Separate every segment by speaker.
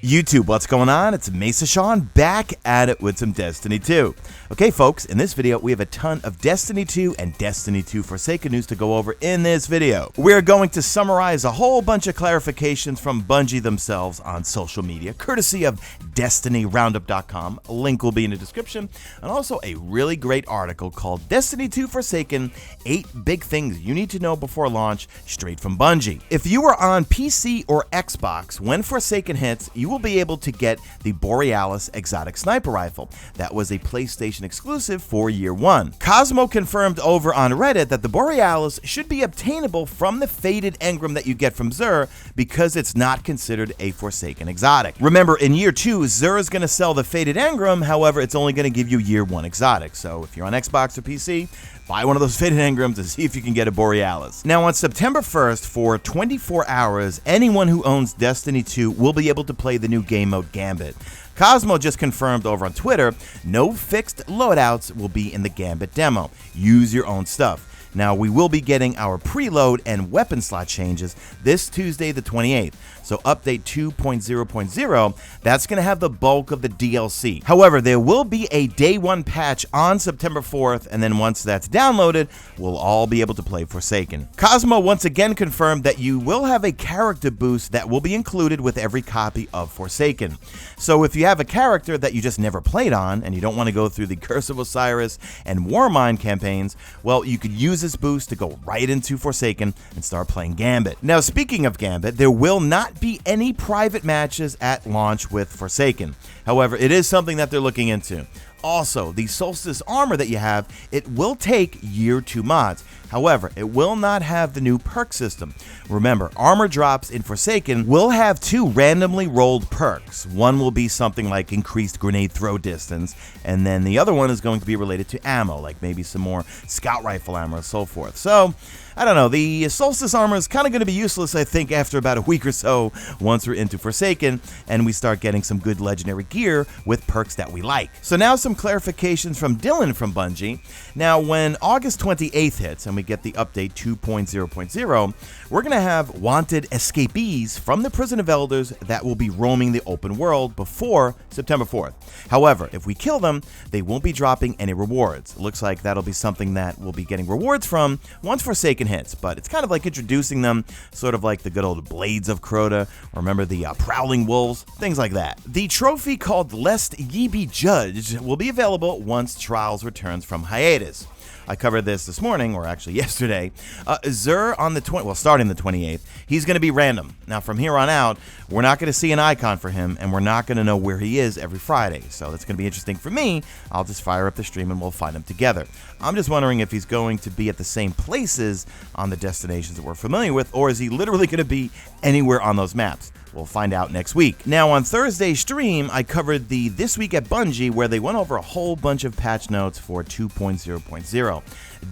Speaker 1: YouTube, what's going on? It's Mesa Sean back at it with some Destiny 2. Okay, folks, in this video, we have a ton of Destiny 2 and Destiny 2 Forsaken news to go over in this video. We're going to summarize a whole bunch of clarifications from Bungie themselves on social media, courtesy of DestinyRoundup.com. A link will be in the description, and also a really great article called Destiny 2 Forsaken, 8 Big Things You Need to Know Before Launch, straight from Bungie. If you are on PC or Xbox, when Forsaken hits, you will be able to get the BOREAL exotic sniper rifle. That was a PlayStation exclusive for year one. Cosmo confirmed over on Reddit that the BOREAL should be obtainable from the faded engram that you get from Xur because it's not considered a Forsaken exotic. Remember, in year 2, Xur is going to sell the faded engram, however, it's only going to give you year 1 exotic. So if you're on Xbox or PC, buy one of those faded engrams and see if you can get a BOREAL. Now, on September 1st, for 24 hours, anyone who owns Destiny 2 will be able to play the new game mode Gambit. Cosmo just confirmed over on Twitter, no fixed loadouts will be in the Gambit demo. Use your own stuff. Now, we will be getting our preload and weapon slot changes this Tuesday the 28th. So update 2.0.0, that's going to have the bulk of the DLC. However, there will be a day 1 patch on September 4th, and then once that's downloaded, we'll all be able to play Forsaken. Cosmo once again confirmed that you will have a character boost that will be included with every copy of Forsaken. So if you have a character that you just never played on, and you don't want to go through the Curse of Osiris and Warmind campaigns, well, you could use this boost to go right into Forsaken and start playing Gambit. Now, speaking of Gambit, there will not be any private matches at launch with Forsaken. However, it is something that they're looking into. Also, the Solstice armor that you have, it will take year 2 mods. However, it will not have the new perk system. Remember, armor drops in Forsaken will have 2 randomly rolled perks. One will be something like increased grenade throw distance, and then the other one is going to be related to ammo, like maybe some more scout rifle ammo and so forth. So, I don't know, the Solstice armor is kind of going to be useless, I think, after about a week or so once we're into Forsaken and we start getting some good legendary gear with perks that we like. So now some clarifications from Dylan from Bungie. Now, when August 28th hits and we get the update 2.0.0, we're going to have wanted escapees from the Prison of Elders that will be roaming the open world before September 4th. However, if we kill them, they won't be dropping any rewards. It looks like that'll be something that we'll be getting rewards from once Forsaken hits, but it's kind of like introducing them, sort of like the good old Blades of Crota, or remember the Prowling Wolves, things like that. The trophy called Lest Ye Be Judged will be available once Trials returns from hiatus. I covered this morning, or actually yesterday. Xur on the starting the 28th, he's going to be random. Now, from here on out, we're not going to see an icon for him, and we're not going to know where he is every Friday. So that's going to be interesting for me. I'll just fire up the stream and we'll find him together. I'm just wondering if he's going to be at the same places on the destinations that we're familiar with, or is he literally going to be anywhere on those maps? We'll find out next week. Now, on Thursday's stream, I covered the This Week at Bungie, where they went over a whole bunch of patch notes for 2.0.0.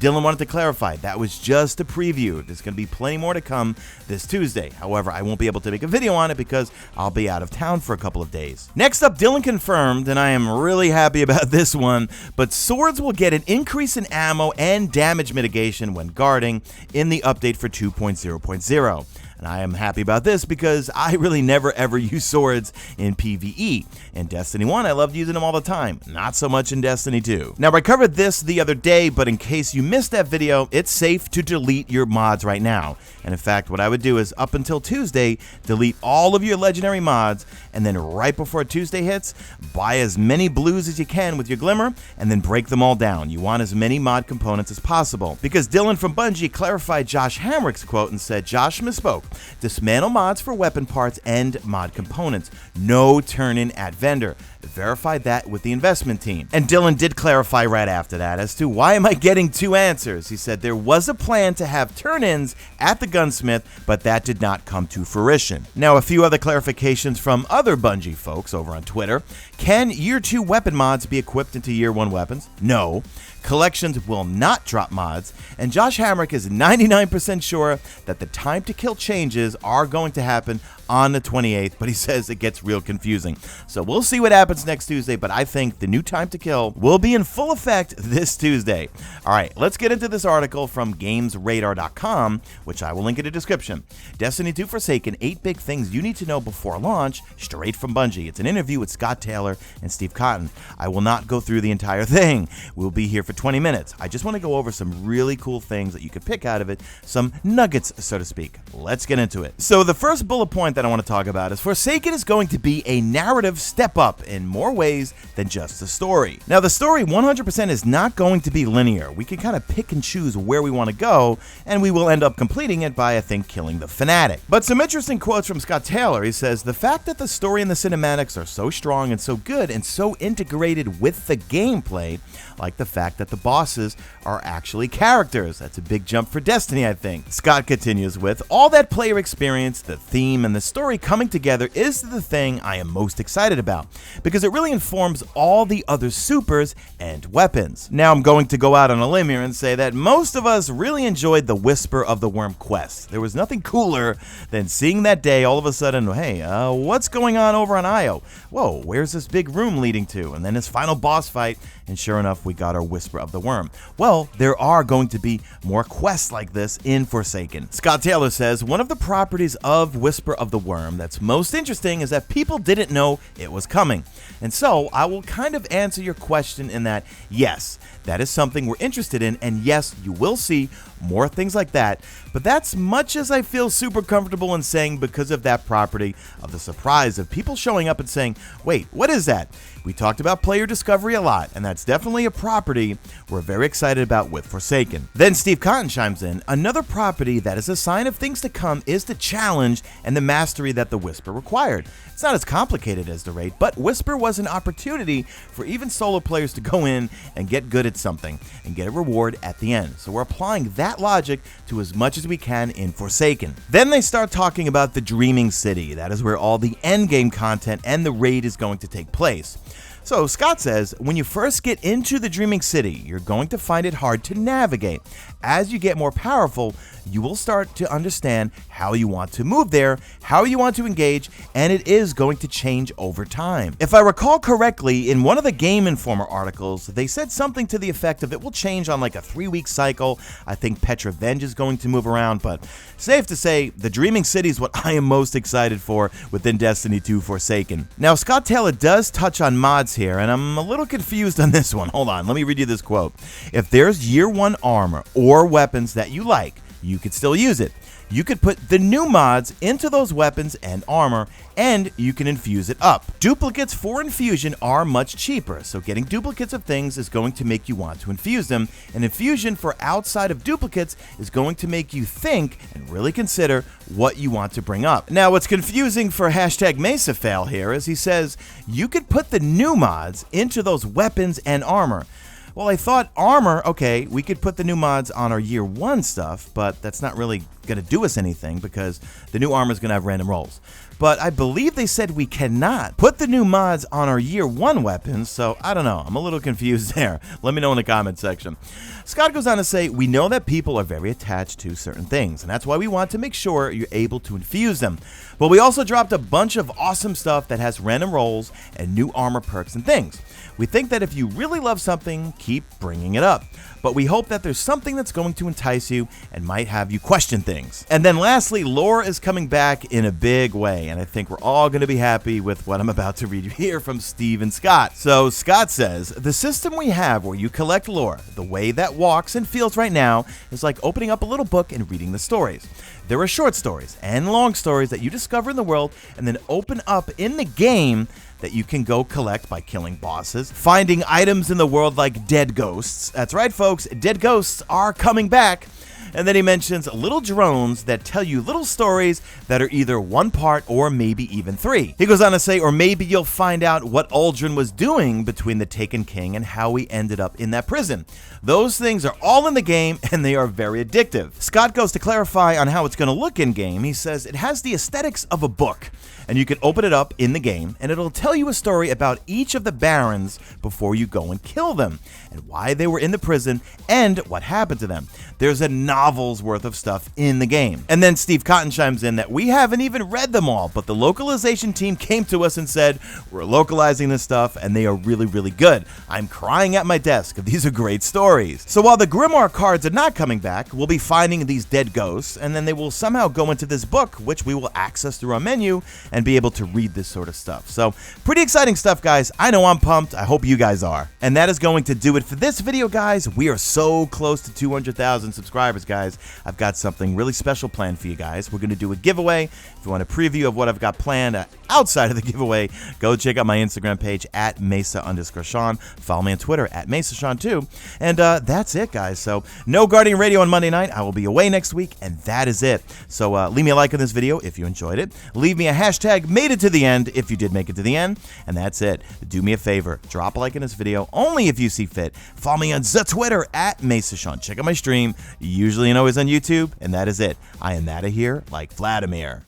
Speaker 1: Dylan wanted to clarify, that was just a preview. There's going to be plenty more to come this Tuesday. However, I won't be able to make a video on it because I'll be out of town for a couple of days. Next up, Dylan confirmed, and I am really happy about this one, but swords will get an increase in ammo and damage mitigation when guarding in the update for 2.0.0. And I am happy about this because I really never ever use swords in PvE. In Destiny 1, I loved using them all the time. Not so much in Destiny 2. Now, I covered this the other day, but in case you missed that video, it's safe to delete your mods right now. And in fact, what I would do is up until Tuesday, delete all of your legendary mods, and then right before Tuesday hits, buy as many blues as you can with your glimmer, and then break them all down. You want as many mod components as possible. Because Dylan from Bungie clarified Josh Hamrick's quote and said, Josh misspoke. Dismantle mods for weapon parts and mod components. No turn-in at vendor. Verified that with the investment team. And Dylan did clarify right after that as to why am I getting 2 answers. He said there was a plan to have turn-ins at the gunsmith, but that did not come to fruition. Now, a few other clarifications from other Bungie folks over on Twitter. Can Year 2 weapon mods be equipped into Year 1 weapons? No. Collections will not drop mods, and Josh Hamrick is 99% sure that the time to kill changes are going to happen on the 28th, but he says it gets real confusing. So we'll see what happens happens next Tuesday, but I think the new time to kill will be in full effect this Tuesday. All right, let's get into this article from GamesRadar.com, which I will link in the description. Destiny 2 Forsaken, 8 big things you need to know before launch, straight from Bungie. It's an interview with Scott Taylor and Steve Cotton. I will not go through the entire thing. We'll be here for 20 minutes. I just want to go over some really cool things that you can pick out of it, some nuggets, so to speak. Let's get into it. So the first bullet point that I want to talk about is Forsaken is going to be a narrative step up in more ways than just the story. Now, the story 100% is not going to be linear. We can kind of pick and choose where we want to go, and we will end up completing it by, I think, killing the fanatic. But some interesting quotes from Scott Taylor. He says, "The fact that the story and the cinematics are so strong and so good and so integrated with the gameplay, like the fact that the bosses are actually characters. That's a big jump for Destiny, I think." Scott continues with, "All that player experience, the theme, and the story coming together is the thing I am most excited about, because it really informs all the other supers and weapons." Now, I'm going to go out on a limb here and say that most of us really enjoyed the Whisper of the Worm quest. There was nothing cooler than seeing that day all of a sudden, hey, what's going on over on Io? Whoa, where's this big room leading to? And then his final boss fight, and sure enough, we got our Whisper of the Worm. Well, there are going to be more quests like this in Forsaken. Scott Taylor says, "One of the properties of Whisper of the Worm that's most interesting is that people didn't know it was coming. And so I will kind of answer your question in that, yes, that is something we're interested in, and yes, you will see more things like that, but that's much as I feel super comfortable in saying because of that property of the surprise of people showing up and saying, wait, what is that? We talked about player discovery a lot, and that's definitely a property we're very excited about with Forsaken." Then Steve Cotton chimes in, "Another property that is a sign of things to come is the challenge and the mastery that the Whisper required. It's not as complicated as the raid, but Whisper was an opportunity for even solo players to go in and get good at something and get a reward at the end. So we're applying that logic to as much as we can in Forsaken." Then they start talking about the Dreaming City. That is where all the endgame content and the raid is going to take place. So Scott says, "When you first get into the Dreaming City, you're going to find it hard to navigate. As you get more powerful, you will start to understand how you want to move there, how you want to engage, and it is going to change over time." If I recall correctly, in one of the Game Informer articles, they said something to the effect of it will change on like a 3-week cycle. I think Petrovenge is going to move around, but safe to say, the Dreaming City is what I am most excited for within Destiny 2 Forsaken. Now, Scott Taylor does touch on mods here, and I'm a little confused on this one. Hold on, let me read you this quote. "If there's year 1 armor or weapons that you like, you could still use it. You could put the new mods into those weapons and armor, and you can infuse it up. Duplicates for infusion are much cheaper, so getting duplicates of things is going to make you want to infuse them, and infusion for outside of duplicates is going to make you think and really consider what you want to bring up." Now, what's confusing for #Mesa fail here is he says, you could put the new mods into those weapons and armor. Well, I thought armor, okay, we could put the new mods on our year 1 stuff, but that's not really going to do us anything because the new armor is going to have random rolls. But I believe they said we cannot put the new mods on our year 1 weapons, so I don't know. I'm a little confused there. Let me know in the comment section. Scott goes on to say, "We know that people are very attached to certain things, and that's why we want to make sure you're able to infuse them. But we also dropped a bunch of awesome stuff that has random rolls and new armor perks and things. We think that if you really love something, keep bringing it up. But we hope that there's something that's going to entice you and might have you question things." And then lastly, lore is coming back in a big way, and I think we're all going to be happy with what I'm about to read you here from Steve and Scott. So Scott says, "The system we have where you collect lore, the way that walks and feels right now, is like opening up a little book and reading the stories. There are short stories and long stories that you discover in the world and then open up in the game that you can go collect by killing bosses, finding items in the world like dead ghosts." That's right, folks, dead ghosts are coming back. And then he mentions little drones that tell you little stories that are either 1 part or maybe even 3. He goes on to say, "Or maybe you'll find out what Uldren was doing between the Taken King and how he ended up in that prison. Those things are all in the game and they are very addictive." Scott goes to clarify on how it's going to look in game. He says it has the aesthetics of a book, and you can open it up in the game and it'll tell you a story about each of the barons before you go and kill them and why they were in the prison and what happened to them. There's a novels worth of stuff in the game. And then Steve Cotton chimes in that we haven't even read them all, but the localization team came to us and said, we're localizing this stuff and they are really, really good. I'm crying at my desk. These are great stories. So while the Grimoire cards are not coming back, we'll be finding these dead ghosts, and then they will somehow go into this book, which we will access through our menu and be able to read this sort of stuff. So pretty exciting stuff, guys. I know I'm pumped. I hope you guys are. And that is going to do it for this video, guys. We are so close to 200,000 subscribers, guys. I've got something really special planned for you guys. We're going to do a giveaway. If you want a preview of what I've got planned outside of the giveaway, go check out my Instagram page at Mesa_Sean. Follow me on Twitter at MesaSean too. And that's it, guys. So no Guardian Radio on Monday night. I will be away next week, and that is it. So leave me a like on this video if you enjoyed it. Leave me a hashtag made it to the end if you did make it to the end. And that's it. Do me a favor. Drop a like in this video only if you see fit. Follow me on the Twitter at MesaSean. Check out my stream, usually and always on YouTube. And that is it. I am outta here like Vladimir.